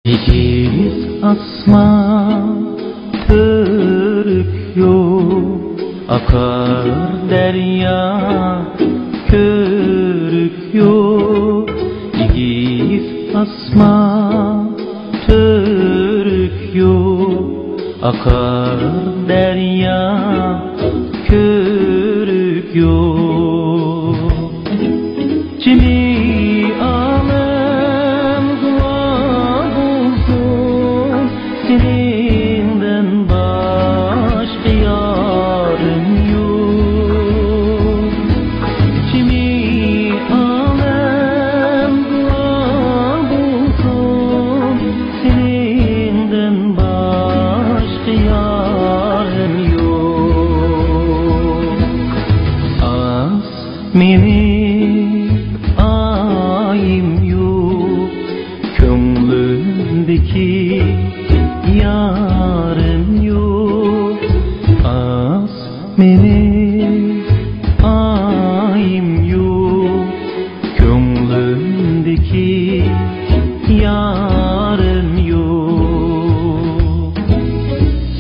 Egiz asma törüküyor, akar derya körüküyor. Egiz asma törüküyor, akar derya körüküyor. Cimi seninden başka yarım yok. Kimi alem dua bulsun, seninden başka yarım yok. Az meni ayım yok, kömlümdeki yarım yok. Az meni ayım yok, kömlümdeki yarım yok.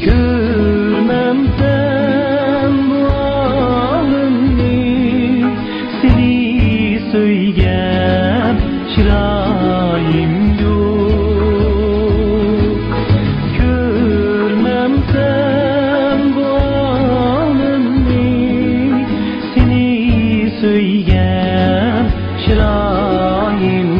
Görmemden bu alımni, seni söygen çırayım yok. Söygen şirayim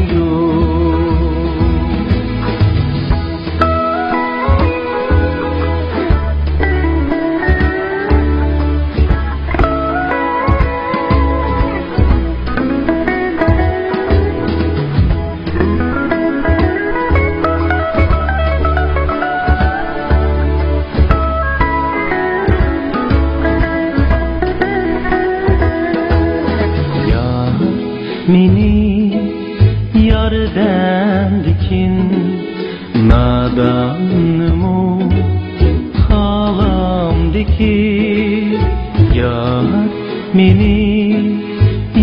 meni yardan dikin, nadanımı halam dikin. Yar meni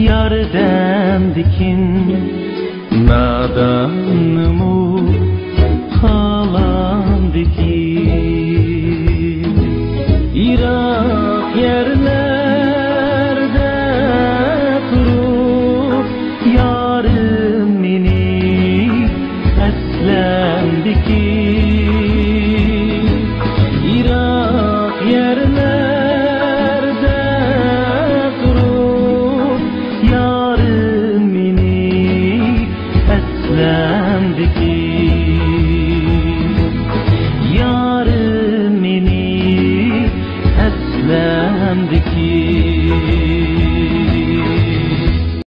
yardan dikin, nadanımı halam dikin. Irak yerlerde yarım meni eslemdiki. Irak yerlerde durup yarım meni eslemdiki. Yarım meni eslemdiki.